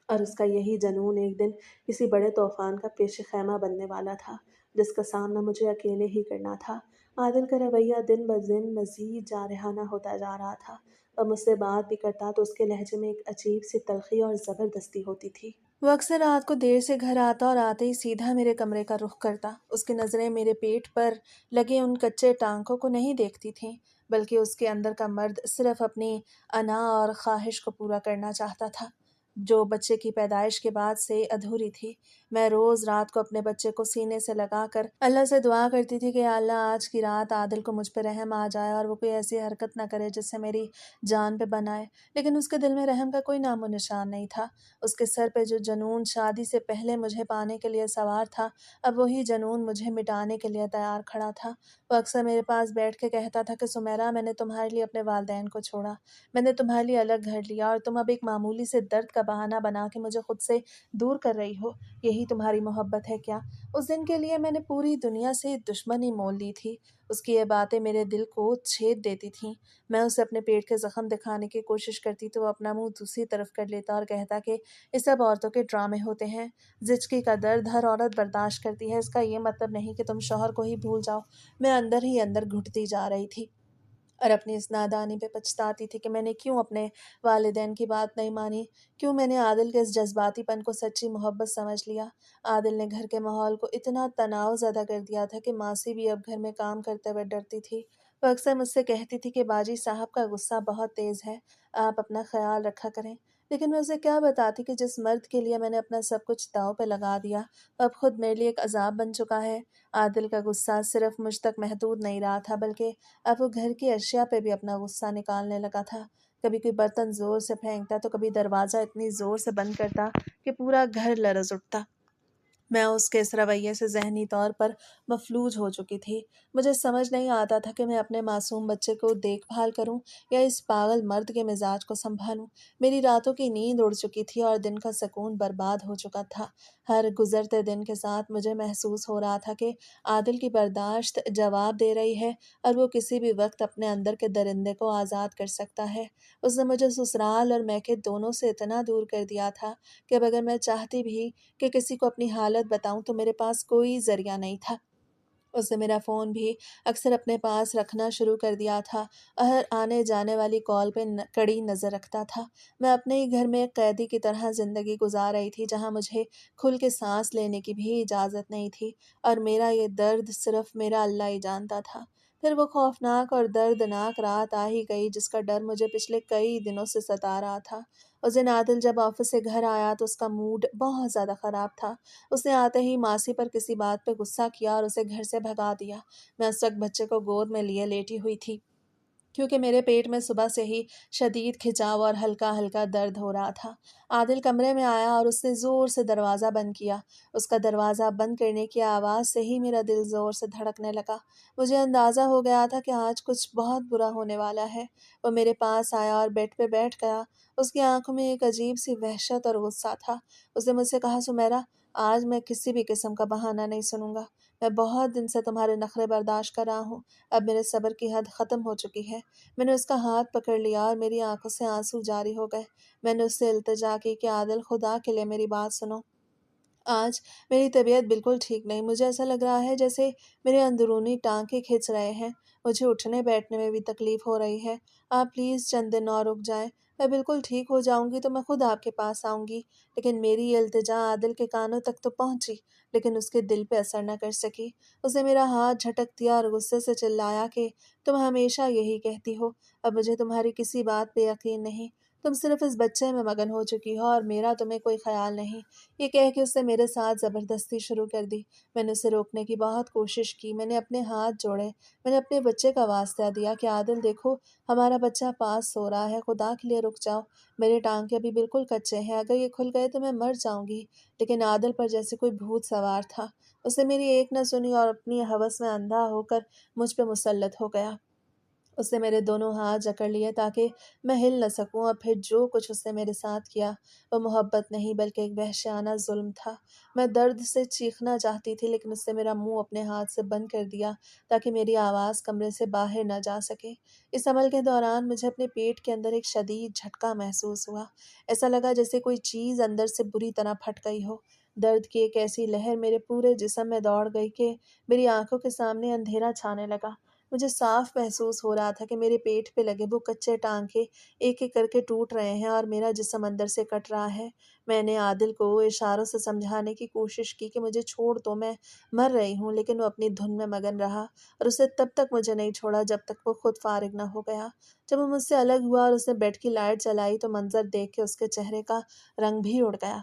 और उसका यही जुनून एक दिन किसी बड़े तूफ़ान का पेश ख़ैमा बनने वाला था, जिसका सामना मुझे अकेले ही करना था। आदिल का रवैया दिन ब दिन मज़ीद जारहाना होता जा रहा था और मुझसे बात भी करता तो उसके लहजे में एक अजीब-सी तल्ख़ी और ज़बरदस्ती होती थी। वो अक्सर रात को देर से घर आता और आते ही सीधा मेरे कमरे का रुख करता। उसकी नज़रें मेरे पेट पर लगे उन कच्चे टाँकों को नहीं देखती थीं, बल्कि उसके अंदर का मर्द सिर्फ़ अपनी अना और ख़्वाहिश को पूरा करना चाहता था, जो बच्चे की पैदाइश के बाद से अधूरी थी। मैं रोज़ रात को अपने बच्चे को सीने से लगाकर अल्लाह से दुआ करती थी कि या अल्लाह, आज की रात आदिल को मुझ पे रहम आ जाए और वो कोई ऐसी हरकत ना करे जिससे मेरी जान पे बन आए। लेकिन उसके दिल में रहम का कोई नामो निशान नहीं था। उसके सर पे जो जुनून शादी से पहले मुझे पाने के लिए सवार था, अब वही जुनून मुझे मिटाने के लिए तैयार खड़ा था। वो अक्सर मेरे पास बैठ के कहता था कि सुमेरा, मैंने तुम्हारे लिए अपने वालिदैन को छोड़ा, मैंने तुम्हारे लिए अलग घर लिया और तुम अब एक मामूली से दर्द का बहाना बना के मुझे खुद से दूर कर रही हो। यही तुम्हारी मोहब्बत है क्या? उस दिन के लिए मैंने पूरी दुनिया से दुश्मनी मोल ली थी। उसकी ये बातें मेरे दिल को छेद देती थीं। मैं उसे अपने पेट के ज़ख्म दिखाने की कोशिश करती तो वो अपना मुँह दूसरी तरफ कर लेता और कहता कि ये सब औरतों के ड्रामे होते हैं। ज़िचकी का दर्द हर औरत बर्दाश्त करती है, इसका ये मतलब नहीं कि तुम शौहर को ही भूल जाओ। मैं अंदर ही अंदर घुटती जा रही थी। اور اپنی اس نادانی پہ پچھتاتی تھی کہ میں نے کیوں اپنے والدین کی بات نہیں مانی، کیوں میں نے عادل کے اس جذباتی پن کو سچی محبت سمجھ لیا۔ عادل نے گھر کے ماحول کو اتنا تناؤ زدہ کر دیا تھا کہ ماسی بھی اب گھر میں کام کرتے ہوئے ڈرتی تھی۔ وہ اکثر مجھ سے کہتی تھی کہ باجی صاحب کا غصہ بہت تیز ہے، آپ اپنا خیال رکھا کریں۔ لیکن میں اسے کیا بتاتی کہ جس مرد کے لیے میں نے اپنا سب کچھ داؤ پہ لگا دیا، وہ اب خود میرے لیے ایک عذاب بن چکا ہے۔ عادل کا غصہ صرف مجھ تک محدود نہیں رہا تھا، بلکہ اب وہ گھر کی اشیاء پہ بھی اپنا غصہ نکالنے لگا تھا۔ کبھی کوئی برتن زور سے پھینکتا تو کبھی دروازہ اتنی زور سے بند کرتا کہ پورا گھر لرز اٹھتا۔ میں اس کے اس رویے سے ذہنی طور پر مفلوج ہو چکی تھی۔ مجھے سمجھ نہیں آتا تھا کہ میں اپنے معصوم بچے کو دیکھ بھال کروں یا اس پاگل مرد کے مزاج کو سنبھالوں۔ میری راتوں کی نیند اڑ چکی تھی اور دن کا سکون برباد ہو چکا تھا۔ ہر گزرتے دن کے ساتھ مجھے محسوس ہو رہا تھا کہ عادل کی برداشت جواب دے رہی ہے اور وہ کسی بھی وقت اپنے اندر کے درندے کو آزاد کر سکتا ہے۔ اس نے مجھے سسرال اور میکے دونوں سے اتنا دور کر دیا تھا کہ اب اگر میں چاہتی بھی کہ کسی کو اپنی حالت بتاؤں تو میرے پاس کوئی ذریعہ نہیں تھا۔ اس نے میرا فون بھی اکثر اپنے پاس رکھنا شروع کر دیا تھا اور ہر آنے جانے والی کال پہ کڑی نظر رکھتا تھا۔ میں اپنے ہی گھر میں ایک قیدی کی طرح زندگی گزار رہی تھی، جہاں مجھے کھل کے سانس لینے کی بھی اجازت نہیں تھی، اور میرا یہ درد صرف میرا اللہ ہی جانتا تھا۔ پھر وہ خوفناک اور دردناک رات آ ہی گئی جس کا ڈر مجھے پچھلے کئی دنوں سے ستا رہا تھا۔ اس دن عادل جب آفس سے گھر آیا تو اس کا موڈ بہت زیادہ خراب تھا۔ اس نے آتے ہی ماسی پر کسی بات پہ غصہ کیا اور اسے گھر سے بھگا دیا۔ میں اس وقت بچے کو گود میں لیے لیٹی ہوئی تھی، کیونکہ میرے پیٹ میں صبح سے ہی شدید کھچاو اور ہلکا ہلکا درد ہو رہا تھا۔ عادل کمرے میں آیا اور اس نے زور سے دروازہ بند کیا۔ اس کا دروازہ بند کرنے کی آواز سے ہی میرا دل زور سے دھڑکنے لگا۔ مجھے اندازہ ہو گیا تھا کہ آج کچھ بہت برا ہونے والا ہے۔ وہ میرے پاس آیا اور بیڈ پہ بیٹھ گیا۔ اس کی آنکھوں میں ایک عجیب سی وحشت اور غصہ تھا۔ اس نے مجھ سے کہا، سمیرا، آج میں کسی بھی قسم کا بہانہ نہیں سنوں گا۔ میں بہت دن سے تمہارے نخرے برداشت کر رہا ہوں، اب میرے صبر کی حد ختم ہو چکی ہے۔ میں نے اس کا ہاتھ پکڑ لیا اور میری آنکھوں سے آنسو جاری ہو گئے۔ میں نے اس سے التجا کی کہ عادل، خدا کے لیے میری بات سنو۔ آج میری طبیعت بالکل ٹھیک نہیں، مجھے ایسا لگ رہا ہے جیسے میرے اندرونی ٹانکے کھنچ رہے ہیں، مجھے اٹھنے بیٹھنے میں بھی تکلیف ہو رہی ہے۔ آپ پلیز چند دن اور رک جائیں، میں بالکل ٹھیک ہو جاؤں گی تو میں خود آپ کے پاس آؤں گی۔ لیکن میری یہ التجا عادل کے کانوں تک تو پہنچی، لیکن اس کے دل پہ اثر نہ کر سکی۔ اس نے میرا ہاتھ جھٹک دیا اور غصے سے چلایا کہ تم ہمیشہ یہی کہتی ہو، اب مجھے تمہاری کسی بات پہ یقین نہیں، تم صرف اس بچے میں مگن ہو چکی ہو اور میرا تمہیں کوئی خیال نہیں۔ یہ کہہ کے اس نے میرے ساتھ زبردستی شروع کر دی۔ میں نے اسے روکنے کی بہت کوشش کی، میں نے اپنے ہاتھ جوڑے، میں نے اپنے بچے کا واسطہ دیا کہ عادل دیکھو، ہمارا بچہ پاس سو رہا ہے، خدا کے لیے رک جاؤ، میرے ٹانکے ابھی بالکل کچے ہیں، اگر یہ کھل گئے تو میں مر جاؤں گی۔ لیکن عادل پر جیسے کوئی بھوت سوار تھا، اس نے میری ایک نہ سنی اور اپنی ہوس میں اندھا ہو کر مجھ پہ مسلط ہو گیا۔ اس نے میرے دونوں ہاتھ جکڑ لیے تاکہ میں ہل نہ سکوں، اور پھر جو کچھ اس نے میرے ساتھ کیا وہ محبت نہیں بلکہ ایک وحشیانہ ظلم تھا۔ میں درد سے چیخنا چاہتی تھی، لیکن اس نے میرا منہ اپنے ہاتھ سے بند کر دیا تاکہ میری آواز کمرے سے باہر نہ جا سکے۔ اس عمل کے دوران مجھے اپنے پیٹ کے اندر ایک شدید جھٹکا محسوس ہوا۔ ایسا لگا جیسے کوئی چیز اندر سے بری طرح پھٹ گئی ہو۔ درد کی ایک ایسی لہر میرے پورے جسم میں دوڑ گئی کہ میری آنکھوں کے سامنے اندھیرا چھانے لگا۔ مجھے صاف محسوس ہو رہا تھا کہ میرے پیٹ پہ لگے وہ کچے ٹانکے ایک ایک کر کے ٹوٹ رہے ہیں اور میرا جسم اندر سے کٹ رہا ہے۔ میں نے عادل کو اشاروں سے سمجھانے کی کوشش کی کہ مجھے چھوڑ دو، میں مر رہی ہوں، لیکن وہ اپنی دھن میں مگن رہا اور اسے تب تک مجھے نہیں چھوڑا جب تک وہ خود فارغ نہ ہو گیا۔ جب وہ مجھ سے الگ ہوا اور اس نے بیڈ کی لائٹ جلائی تو منظر دیکھ کے اس کے چہرے کا رنگ بھی اڑ گیا۔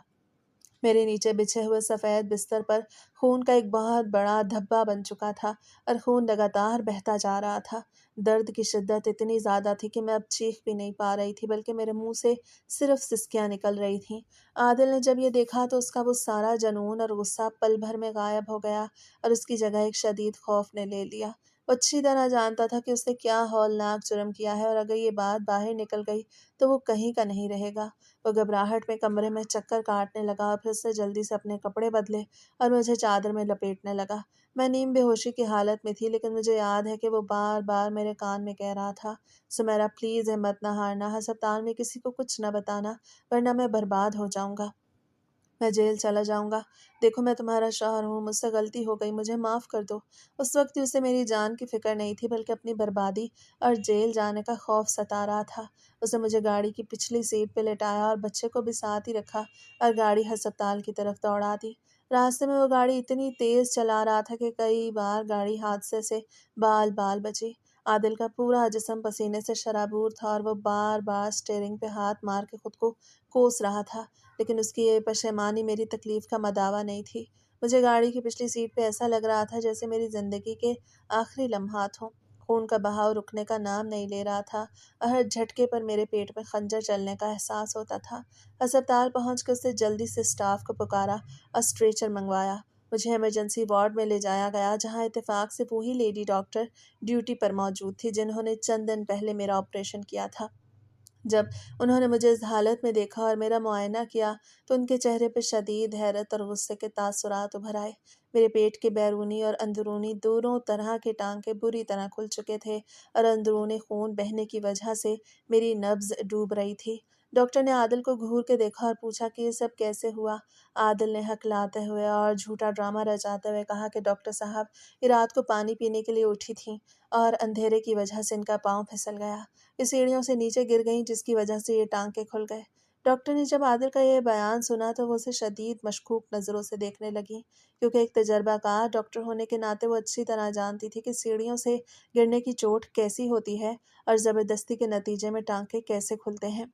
میرے نیچے بچھے ہوئے سفید بستر پر خون کا ایک بہت بڑا دھبا بن چکا تھا اور خون لگاتار بہتا جا رہا تھا۔ درد کی شدت اتنی زیادہ تھی کہ میں اب چیخ بھی نہیں پا رہی تھی، بلکہ میرے منہ سے صرف سسکیاں نکل رہی تھیں۔ عادل نے جب یہ دیکھا تو اس کا وہ سارا جنون اور غصہ پل بھر میں غائب ہو گیا اور اس کی جگہ ایک شدید خوف نے لے لیا۔ وہ اچھی طرح جانتا تھا کہ اس نے کیا ہولناک جرم کیا ہے، اور اگر یہ بات باہر نکل گئی تو وہ کہیں کا نہیں رہے گا۔ وہ گھبراہٹ میں کمرے میں چکر کاٹنے لگا اور پھر اس نے جلدی سے اپنے کپڑے بدلے اور مجھے چادر میں لپیٹنے لگا۔ میں نیم بے ہوشی کی حالت میں تھی، لیکن مجھے یاد ہے کہ وہ بار بار میرے کان میں کہہ رہا تھا، سمیرا پلیز ہمت نہ ہارنا، ہسپتال میں کسی کو کچھ نہ بتانا ورنہ میں برباد ہو جاؤں گا۔ میں جیل چلا جاؤں گا۔ دیکھو میں تمہارا شوہر ہوں، مجھ سے غلطی ہو گئی، مجھے معاف کر دو۔ اس وقت اسے میری جان کی فکر نہیں تھی بلکہ اپنی بربادی اور جیل جانے کا خوف ستا رہا تھا۔ اسے مجھے گاڑی کی پچھلی سیٹ پہ لٹایا اور بچے کو بھی ساتھ ہی رکھا اور گاڑی ہسپتال کی طرف دوڑا دی۔ راستے میں وہ گاڑی اتنی تیز چلا رہا تھا کہ کئی بار گاڑی حادثے سے بال بال بچی۔ عادل کا پورا جسم پسینے سے شرابور تھا اور وہ بار بار اسٹیئرنگ پہ ہاتھ مار کے خود کو کوس رہا تھا، لیکن اس کی یہ پشیمانی میری تکلیف کا مداوا نہیں تھی۔ مجھے گاڑی کی پچھلی سیٹ پہ ایسا لگ رہا تھا جیسے میری زندگی کے آخری لمحات ہوں۔ خون کا بہاؤ رکنے کا نام نہیں لے رہا تھا اور ہر جھٹکے پر میرے پیٹ میں خنجر چلنے کا احساس ہوتا تھا۔ ہسپتال پہنچ کر اسے جلدی سے اسٹاف کو پکارا اور اسٹریچر منگوایا۔ مجھے ایمرجنسی وارڈ میں لے جایا گیا جہاں اتفاق سے وہی لیڈی ڈاکٹر ڈیوٹی پر موجود تھی جنہوں نے چند دن پہلے میرا آپریشن کیا تھا۔ جب انہوں نے مجھے اس حالت میں دیکھا اور میرا معائنہ کیا تو ان کے چہرے پہ شدید حیرت اور غصے کے تاثرات ابھر آئے۔ میرے پیٹ کے بیرونی اور اندرونی دونوں طرح کے ٹانکے بری طرح کھل چکے تھے اور اندرونی خون بہنے کی وجہ سے میری نبض ڈوب رہی تھی۔ ڈاکٹر نے عادل کو گھور کے دیکھا اور پوچھا کہ یہ سب کیسے ہوا۔ عادل نے ہکلاتے ہوئے اور جھوٹا ڈرامہ رچاتے ہوئے کہا کہ ڈاکٹر صاحب یہ رات کو پانی پینے کے لیے اٹھی تھیں اور اندھیرے کی وجہ سے ان کا پاؤں پھسل گیا۔ یہ سیڑھیوں سے نیچے گر گئیں جس کی وجہ سے یہ ٹانکے کھل گئے۔ ڈاکٹر نے جب عادل کا یہ بیان سنا تو وہ اسے شدید مشکوک نظروں سے دیکھنے لگی، کیونکہ ایک تجربہ کار ڈاکٹر ہونے کے ناطے وہ اچھی طرح جانتی تھی کہ سیڑھیوں سے گرنے کی چوٹ کیسی ہوتی ہے اور زبردستی کے نتیجے میں ٹانکے کیسے کھلتے ہیں۔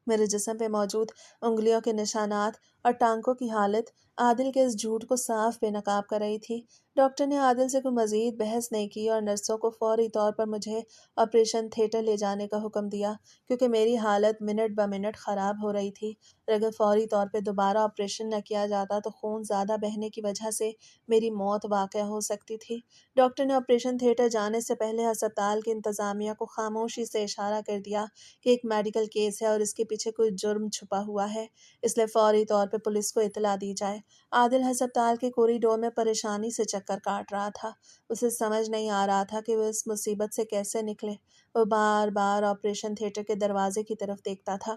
میرے جسم پہ موجود انگلیوں کے نشانات اور ٹانکوں کی حالت عادل کے اس جھوٹ کو صاف بے نقاب کر رہی تھی۔ ڈاکٹر نے عادل سے کوئی مزید بحث نہیں کی اور نرسوں کو فوری طور پر مجھے آپریشن تھیٹر لے جانے کا حکم دیا، کیونکہ میری حالت منٹ بہ منٹ خراب ہو رہی تھی اور اگر فوری طور پہ دوبارہ آپریشن نہ کیا جاتا تو خون زیادہ بہنے کی وجہ سے میری موت واقع ہو سکتی تھی۔ ڈاکٹر نے آپریشن تھیٹر جانے سے پہلے ہسپتال کی انتظامیہ کو خاموشی سے اشارہ کر دیا کہ ایک میڈیکل کیس ہے اور اس کے پیچھے کوئی جرم چھپا ہوا ہے، اس لیے فوری طور پہ پولیس کو اطلاع دی جائے۔ عادل ہسپتال کے کوریڈور میں پریشانی سے چکر کاٹ رہا تھا۔ اسے سمجھ نہیں آ رہا تھا کہ وہ اس مصیبت سے کیسے نکلے۔ وہ بار بار آپریشن تھیٹر کے دروازے کی طرف دیکھتا تھا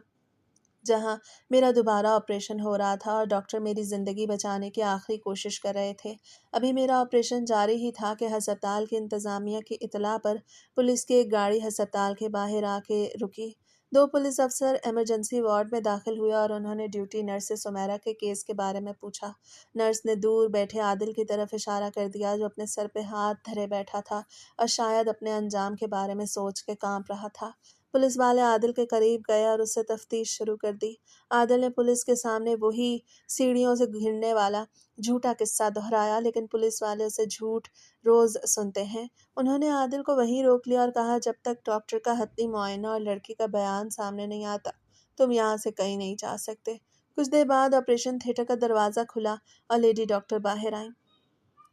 جہاں میرا دوبارہ آپریشن ہو رہا تھا اور ڈاکٹر میری زندگی بچانے کی آخری کوشش کر رہے تھے۔ ابھی میرا آپریشن جاری ہی تھا کہ ہسپتال کی انتظامیہ کی اطلاع پر پولیس کی ایک گاڑی ہسپتال کے باہر آ کے رکی۔ دو پولیس افسر ایمرجنسی وارڈ میں داخل ہوئے اور انہوں نے ڈیوٹی نرس سے سمیرا کے کیس کے بارے میں پوچھا۔ نرس نے دور بیٹھے عادل کی طرف اشارہ کر دیا جو اپنے سر پہ ہاتھ دھرے بیٹھا تھا اور شاید اپنے انجام کے بارے میں سوچ کے کانپ رہا تھا۔ پولیس والے عادل کے قریب گئے اور اس سے تفتیش شروع کر دی۔ عادل نے پولیس کے سامنے وہی سیڑھیوں سے گرنے والا جھوٹا قصہ دہرایا، لیکن پولیس والے اسے جھوٹ روز سنتے ہیں۔ انہوں نے عادل کو وہیں روک لیا اور کہا جب تک ڈاکٹر کا حتمی معائنہ اور لڑکی کا بیان سامنے نہیں آتا تم یہاں سے کہیں نہیں جا سکتے۔ کچھ دیر بعد آپریشن تھیٹر کا دروازہ کھلا اور لیڈی ڈاکٹر باہر آئیں۔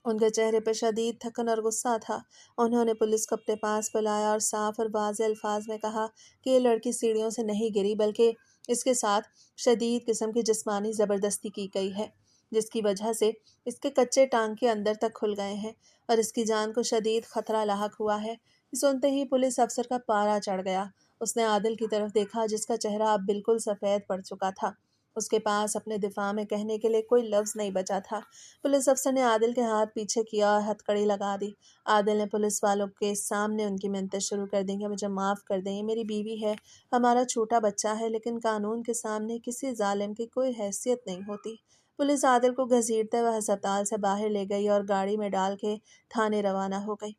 ان کے چہرے پہ شدید تھکن اور غصہ تھا۔ انہوں نے پولیس کو اپنے پاس بلایا اور صاف اور واضح الفاظ میں کہا کہ یہ لڑکی سیڑھیوں سے نہیں گری بلکہ اس کے ساتھ شدید قسم کی جسمانی زبردستی کی گئی ہے، جس کی وجہ سے اس کے کچے ٹانکے اندر تک کھل گئے ہیں اور اس کی جان کو شدید خطرہ لاحق ہوا ہے۔ سنتے ہی پولیس افسر کا پارا چڑھ گیا۔ اس نے عادل کی طرف دیکھا جس کا چہرہ اب بالکل سفید پڑ چکا تھا۔ اس کے پاس اپنے دفاع میں کہنے کے لیے کوئی لفظ نہیں بچا تھا۔ پولیس افسر نے عادل کے ہاتھ پیچھے کیا اور ہتھکڑی لگا دی۔ عادل نے پولیس والوں کے سامنے ان کی منتیں شروع کر دیں کہ مجھے معاف کر دیں، یہ میری بیوی ہے، ہمارا چھوٹا بچہ ہے، لیکن قانون کے سامنے کسی ظالم کی کوئی حیثیت نہیں ہوتی۔ پولیس عادل کو گھسیٹتے ہوئے ہسپتال سے باہر لے گئی اور گاڑی میں ڈال کے تھانے روانہ ہو گئی۔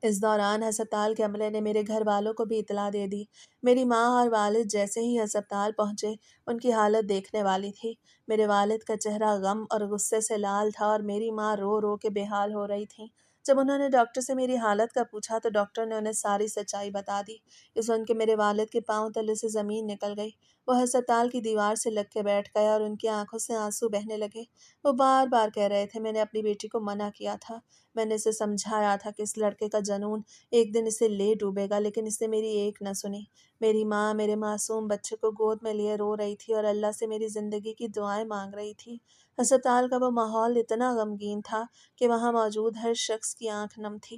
اس دوران ہسپتال کے عملے نے میرے گھر والوں کو بھی اطلاع دے دی۔ میری ماں اور والد جیسے ہی ہسپتال پہنچے ان کی حالت دیکھنے والی تھی۔ میرے والد کا چہرہ غم اور غصے سے لال تھا اور میری ماں رو رو کے بے حال ہو رہی تھی۔ جب انہوں نے ڈاکٹر سے میری حالت کا پوچھا تو ڈاکٹر نے انہیں ساری سچائی بتا دی۔ یہ سن کے میرے والد کے پاؤں تلے سے زمین نکل گئی۔ وہ ہسپتال کی دیوار سے لگ کے بیٹھ گئے اور ان کی آنکھوں سے آنسو بہنے لگے۔ وہ بار بار کہہ رہے تھے میں نے اپنی بیٹی کو منع کیا تھا، میں نے اسے سمجھایا تھا کہ اس لڑکے کا جنون ایک دن اسے لے ڈوبے گا، لیکن اس نے میری ایک نہ سنی۔ میری ماں میرے معصوم بچے کو گود میں لیے رو رہی تھی اور اللہ سے میری زندگی کی دعائیں مانگ رہی تھی۔ ہسپتال کا وہ ماحول اتنا غمگین تھا کہ وہاں موجود ہر شخص کی آنکھ نم تھی۔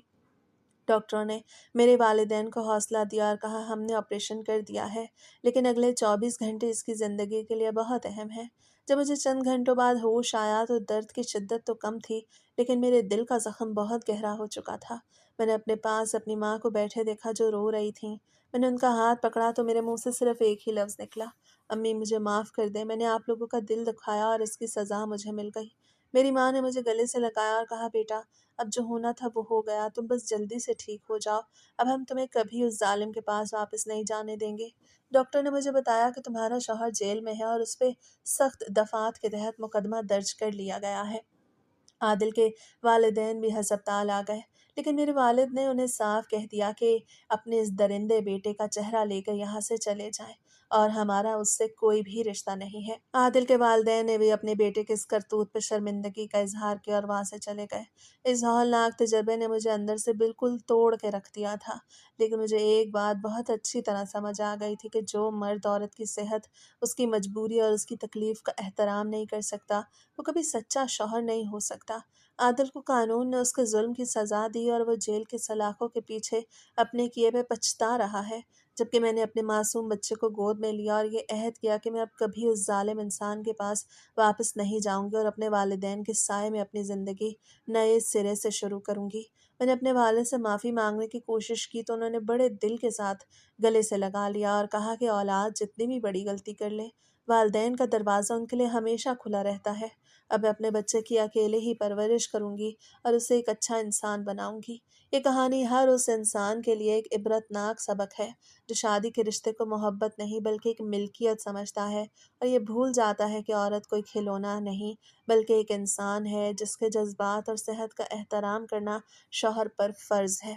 ڈاکٹروں نے میرے والدین کو حوصلہ دیا اور کہا ہم نے آپریشن کر دیا ہے، لیکن اگلے 24 گھنٹے اس کی زندگی کے لیے بہت اہم ہے۔ جب مجھے چند گھنٹوں بعد ہوش آیا تو درد کی شدت تو کم تھی، لیکن میرے دل کا زخم بہت گہرا ہو چکا تھا۔ میں نے اپنے پاس اپنی ماں کو بیٹھے دیکھا جو رو رہی تھیں۔ میں نے ان کا ہاتھ پکڑا تو میرے منہ سے صرف ایک ہی لفظ نکلا، امی مجھے معاف کر دیں، میں نے آپ لوگوں کا دل دکھایا اور اس کی سزا مجھے مل گئی۔ میری ماں نے مجھے گلے سے لگایا اور کہا، بیٹا اب جو ہونا تھا وہ ہو گیا، تم بس جلدی سے ٹھیک ہو جاؤ، اب ہم تمہیں کبھی اس ظالم کے پاس واپس نہیں جانے دیں گے۔ ڈاکٹر نے مجھے بتایا کہ تمہارا شوہر جیل میں ہے اور اس پہ سخت دفعات کے تحت مقدمہ درج کر لیا گیا ہے۔ عادل کے والدین بھی ہسپتال آ گئے، لیکن میرے والد نے انہیں صاف کہہ دیا کہ اپنے اس درندے بیٹے کا چہرہ لے کر یہاں سے چلے جائیں اور ہمارا اس سے کوئی بھی رشتہ نہیں ہے۔ عادل کے والدین نے بھی اپنے بیٹے کے اس کرتوت پہ شرمندگی کا اظہار کیا اور وہاں سے چلے گئے۔ اس ہولناک تجربے نے مجھے اندر سے بالکل توڑ کے رکھ دیا تھا، لیکن مجھے ایک بات بہت اچھی طرح سمجھ آ گئی تھی کہ جو مرد عورت کی صحت، اس کی مجبوری اور اس کی تکلیف کا احترام نہیں کر سکتا، وہ کبھی سچا شوہر نہیں ہو سکتا۔ عادل کو قانون نے اس کے ظلم کی سزا دی اور وہ جیل کی سلاخوں کے پیچھے اپنے کیے پہ پچھتا رہا ہے، جبکہ میں نے اپنے معصوم بچے کو گود میں لیا اور یہ عہد کیا کہ میں اب کبھی اس ظالم انسان کے پاس واپس نہیں جاؤں گی اور اپنے والدین کے سائے میں اپنی زندگی نئے سرے سے شروع کروں گی۔ میں نے اپنے والد سے معافی مانگنے کی کوشش کی تو انہوں نے بڑے دل کے ساتھ گلے سے لگا لیا اور کہا کہ اولاد جتنی بھی بڑی غلطی کر لے، والدین کا دروازہ ان کے لیے ہمیشہ کھلا رہتا ہے۔ اب میں اپنے بچے کی اکیلے ہی پرورش کروں گی اور اسے ایک اچھا انسان بناؤں گی۔ یہ کہانی ہر اس انسان کے لیے ایک عبرتناک سبق ہے جو شادی کے رشتے کو محبت نہیں بلکہ ایک ملکیت سمجھتا ہے اور یہ بھول جاتا ہے کہ عورت کوئی کھلونا نہیں بلکہ ایک انسان ہے جس کے جذبات اور صحت کا احترام کرنا شوہر پر فرض ہے۔